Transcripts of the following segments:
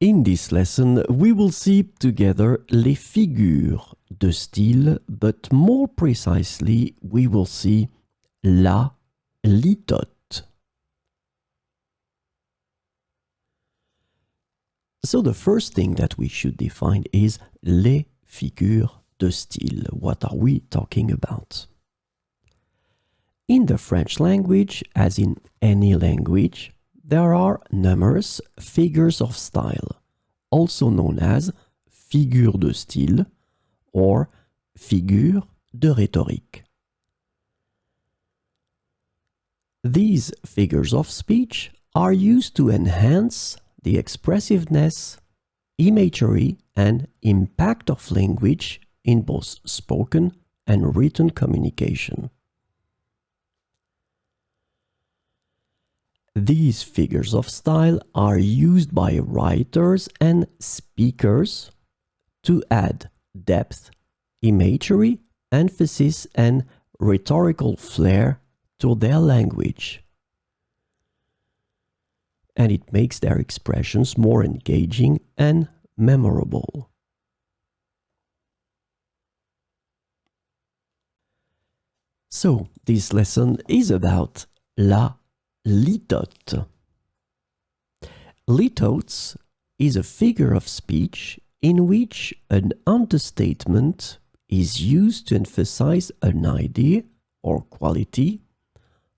In this lesson, we will see together les figures de style, but more precisely, we will see la litote. So the first thing that we should define is les figures de style. What are we talking about? In the French language, as in any language, there are numerous figures of style, also known as figures de style or figures de rhétorique. These figures of speech are used to enhance the expressiveness, imagery, and impact of language in both spoken and written communication. These figures of style are used by writers and speakers to add depth, imagery, emphasis, and rhetorical flair to their language. And it makes their expressions more engaging and memorable. So, this lesson is about la litote. Litotes is a figure of speech in which an understatement is used to emphasize an idea or quality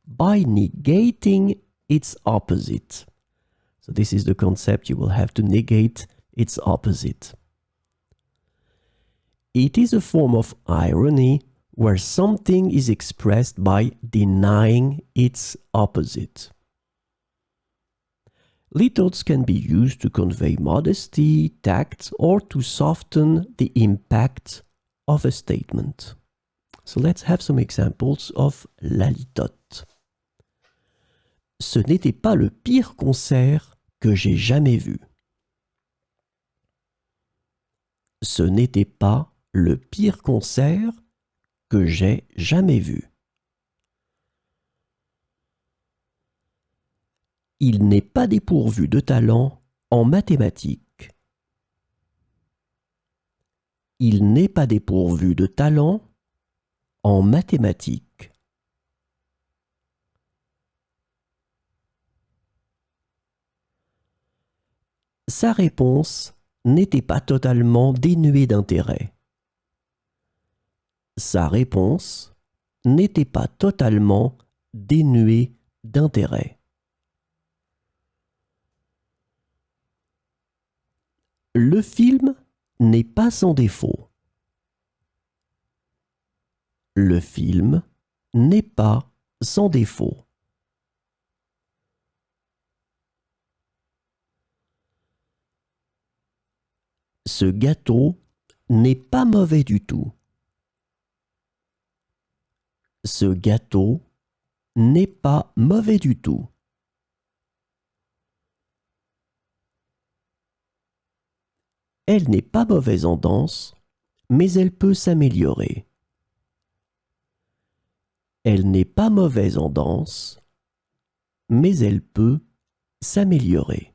by negating its opposite. So this is the concept: you will have to negate its opposite. It is a form of irony where something is expressed by denying its opposite. Litotes can be used to convey modesty, tact, or to soften the impact of a statement. So let's have some examples of la litote. Ce n'était pas le pire concert que j'ai jamais vu. Ce n'était pas le pire concert que j'ai jamais vu. Il n'est pas dépourvu de talent en mathématiques. Il n'est pas dépourvu de talent en mathématiques. Sa réponse n'était pas totalement dénuée d'intérêt. Sa réponse n'était pas totalement dénuée d'intérêt. Le film n'est pas sans défaut. Le film n'est pas sans défaut. Ce gâteau n'est pas mauvais du tout. Ce gâteau n'est pas mauvais du tout. Elle n'est pas mauvaise en danse, mais elle peut s'améliorer. Elle n'est pas mauvaise en danse, mais elle peut s'améliorer.